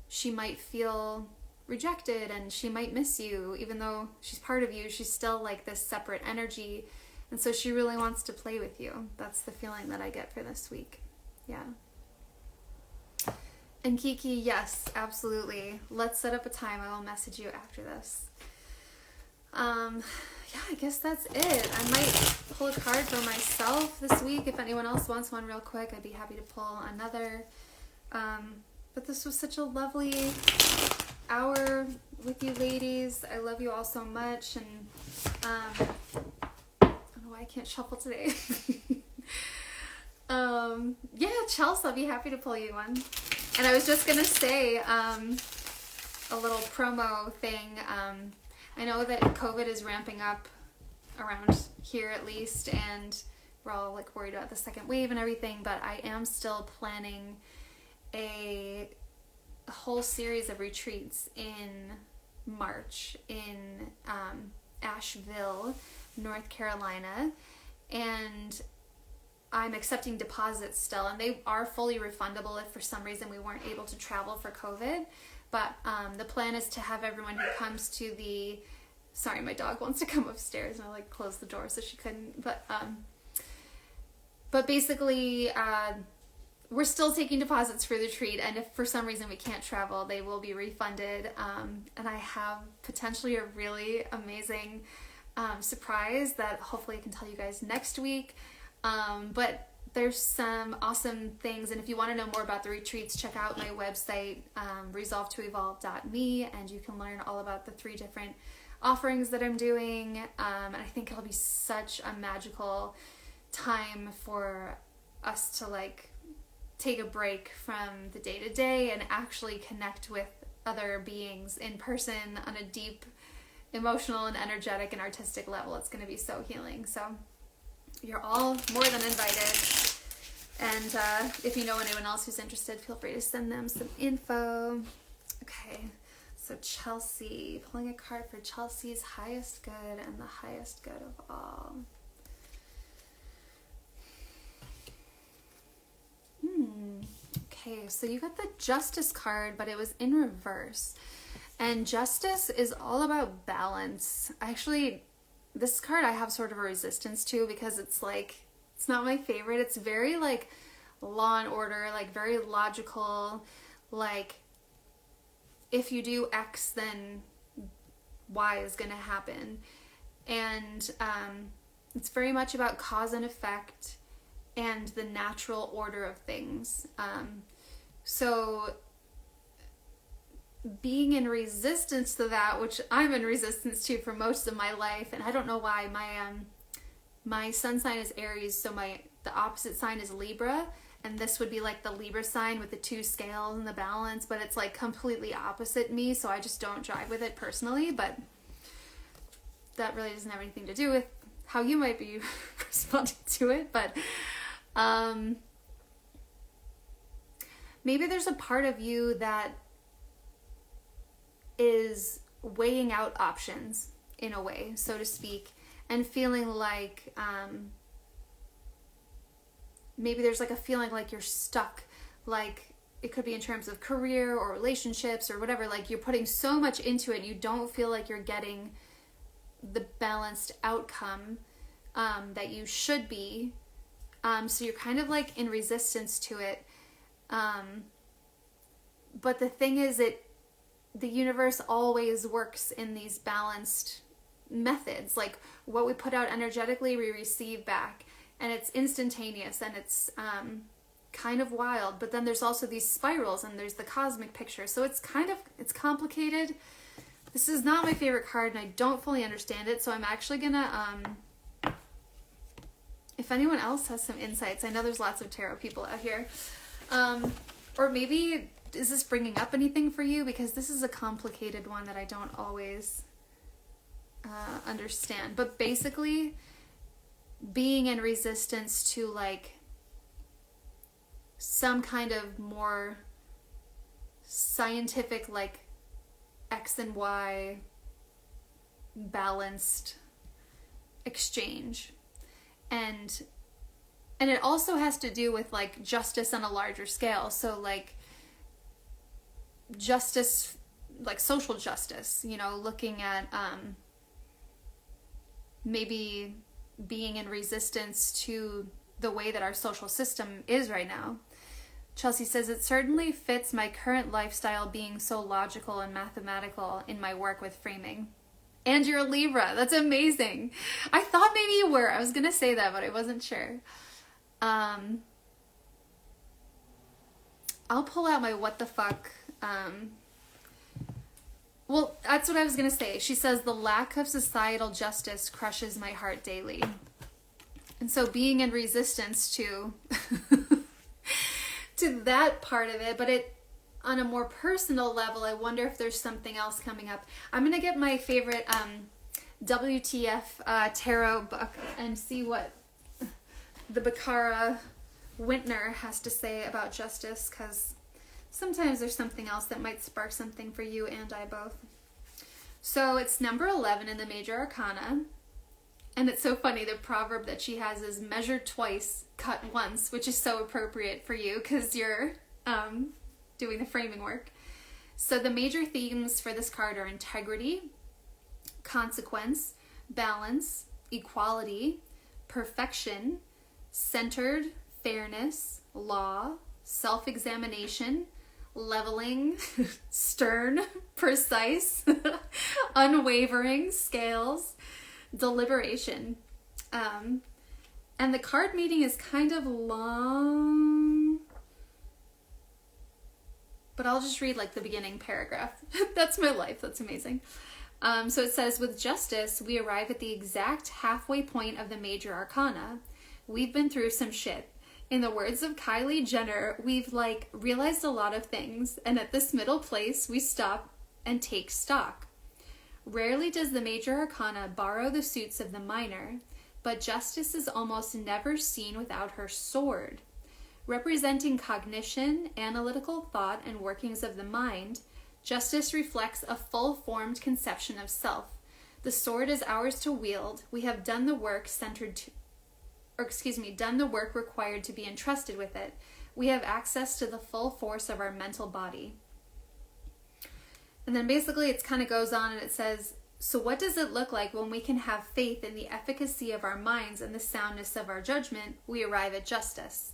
A: she might feel rejected and she might miss you. Even though she's part of you, she's still like this separate energy. And so she really wants to play with you. That's the feeling that I get for this week. Yeah. And Kiki, yes, absolutely. Let's set up a time. I will message you after this. Yeah, I guess that's it. I might pull a card for myself this week. If anyone else wants one real quick, I'd be happy to pull another. But this was such a lovely hour with you ladies. I love you all so much. And I don't know why I can't shuffle today. Yeah, Chelsea, I'll be happy to pull you one. And I was just going to say a little promo thing. I know that COVID is ramping up around here at least, and we're all like worried about the second wave and everything, but I am still planning a whole series of retreats in March in Asheville, North Carolina, and I'm accepting deposits still, and they are fully refundable if for some reason we weren't able to travel for COVID. But the plan is to have everyone who comes to the... Sorry, my dog wants to come upstairs, and I like closed the door so she couldn't. But basically, we're still taking deposits for the retreat, and if for some reason we can't travel, they will be refunded. And I have potentially a really amazing surprise that hopefully I can tell you guys next week. But there's some awesome things, and if you want to know more about the retreats, check out my website, resolvetoevolve.me, and you can learn all about the 3 different offerings that I'm doing. And I think it'll be such a magical time for us to like take a break from the day-to-day and actually connect with other beings in person on a deep emotional and energetic and artistic level. It's going to be so healing. So You're all more than invited. And if you know anyone else who's interested, feel free to send them some info. Okay, so Chelsea, pulling a card for Chelsea's highest good and the highest good of all. Okay, so you got the Justice card, but it was in reverse. And Justice is all about balance. Actually, this card I have sort of a resistance to because it's like, it's not my favorite. It's very like law and order, like very logical, like if you do X, then Y is going to happen. And it's very much about cause and effect and the natural order of things. So being in resistance to that, which I'm in resistance to for most of my life, and I don't know why, my sun sign is Aries, so the opposite sign is Libra, and this would be like the Libra sign with the two scales and the balance, but it's like completely opposite me, so I just don't jive with it personally, but that really doesn't have anything to do with how you might be responding to it, but maybe there's a part of you that is weighing out options in a way, so to speak, and feeling like maybe there's like a feeling like you're stuck, like it could be in terms of career or relationships or whatever, like you're putting so much into it and you don't feel like you're getting the balanced outcome that you should be, so you're kind of like in resistance to it, but the thing is, the universe always works in these balanced methods. Like what we put out energetically, we receive back, and it's instantaneous, and it's kind of wild. But then there's also these spirals, and there's the cosmic picture. So it's complicated. This is not my favorite card, and I don't fully understand it. So I'm actually gonna, if anyone else has some insights, I know there's lots of tarot people out here, or maybe, is this bringing up anything for you? Because this is a complicated one that I don't always understand. But basically, being in resistance to like some kind of more scientific, like X and Y balanced exchange. And it also has to do with like justice on a larger scale. So like justice, like social justice, you know, looking at maybe being in resistance to the way that our social system is right now. Chelsea says, it certainly fits my current lifestyle, being so logical and mathematical in my work with framing. And you're a Libra. That's amazing. I thought maybe you were. I was going to say that, but I wasn't sure. I'll pull out my what the fuck. Well, that's what I was going to say. She says, the lack of societal justice crushes my heart daily. And so being in resistance to to that part of it, but it on a more personal level, I wonder if there's something else coming up. I'm going to get my favorite WTF tarot book and see what the Baccara Wintner has to say about justice, because sometimes there's something else that might spark something for you and I both. So it's number 11 in the Major Arcana. And it's so funny, the proverb that she has is measure twice, cut once, which is so appropriate for you because you're doing the framing work. So the major themes for this card are integrity, consequence, balance, equality, perfection, centered, fairness, law, self-examination, leveling, stern, precise, unwavering, scales, deliberation. And the card meaning is kind of long, but I'll just read like the beginning paragraph. That's my life. That's amazing. So it says, with justice, we arrive at the exact halfway point of the major arcana. We've been through some shit. In the words of Kylie Jenner, we've like realized a lot of things, and at this middle place, we stop and take stock. Rarely does the major arcana borrow the suits of the minor. but justice is almost never seen without her sword. Representing cognition, analytical thought, and workings of the mind, justice reflects a full-formed conception of self. The sword is ours to wield. We have done the work done the work required to be entrusted with it. We have access to the full force of our mental body. And then basically it kind of goes on and it says, so what does it look like when we can have faith in the efficacy of our minds and the soundness of our judgment? We arrive at justice.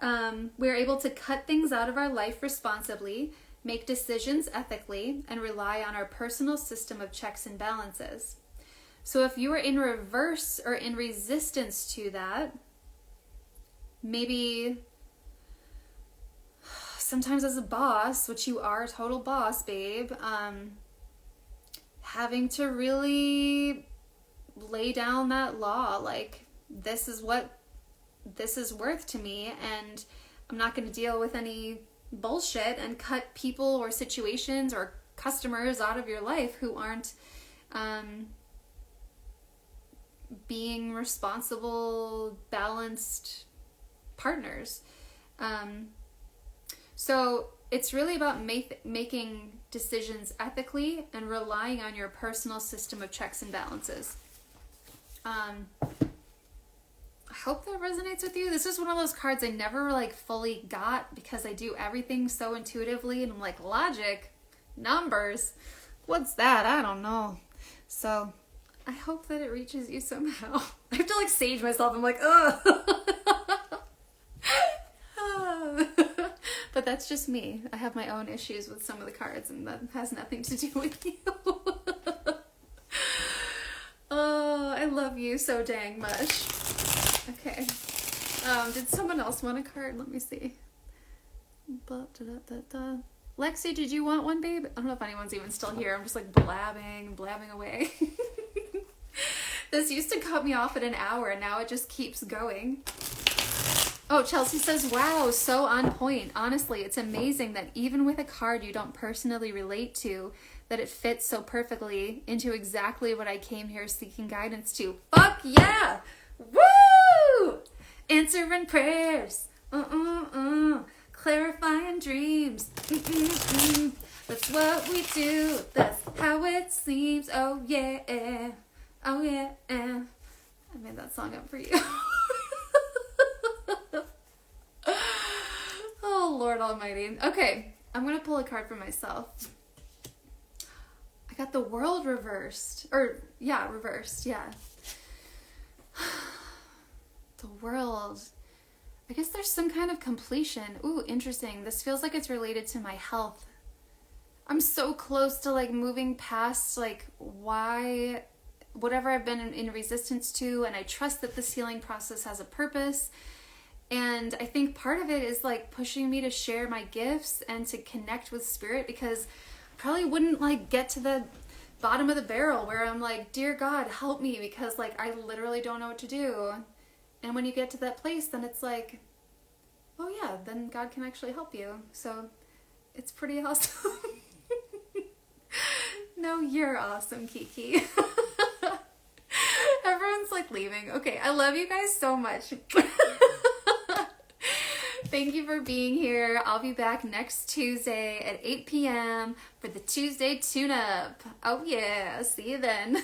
A: We are able to cut things out of our life responsibly, make decisions ethically, and rely on our personal system of checks and balances. So if you are in reverse or in resistance to that, maybe sometimes as a boss, which you are a total boss, babe, having to really lay down that law, like, this is what this is worth to me, and I'm not going to deal with any bullshit and cut people or situations or customers out of your life who aren't being responsible, balanced partners. So it's really about making decisions ethically and relying on your personal system of checks and balances. I hope that resonates with you. This is one of those cards I never like fully got because I do everything so intuitively and I'm like, logic, numbers, what's that? I don't know. So I hope that it reaches you somehow. I have to like sage myself. I'm like, ugh. But that's just me. I have my own issues with some of the cards and that has nothing to do with you. Oh, I love you so dang much. Okay. Did someone else want a card? Let me see. Lexi, did you want one, babe? I don't know if anyone's even still here. I'm just like blabbing away. This used to cut me off at an hour and now it just keeps going. Oh, Chelsea says, wow, so on point. Honestly, it's amazing that even with a card you don't personally relate to, that it fits so perfectly into exactly what I came here seeking guidance to. Fuck yeah! Woo! Answering prayers. Clarifying dreams. That's what we do. That's how it seems. Oh yeah. Oh yeah. I made that song up for you. Oh, Lord Almighty. Okay, I'm going to pull a card for myself. I got the world reversed. Reversed, yeah. The world. I guess there's some kind of completion. Ooh, interesting. This feels like it's related to my health. I'm so close to like moving past like whatever I've been in resistance to, and I trust that this healing process has a purpose. And I think part of it is like pushing me to share my gifts and to connect with spirit, because I probably wouldn't like get to the bottom of the barrel where I'm like, dear God, help me, because like I literally don't know what to do. And when you get to that place, then it's like, oh yeah, then God can actually help you. So it's pretty awesome. No, you're awesome, Kiki. Everyone's like leaving. Okay, I love you guys so much. Thank you for being here. I'll be back next Tuesday at 8 p.m. for the Tuesday tune-up. Oh yeah, see you then.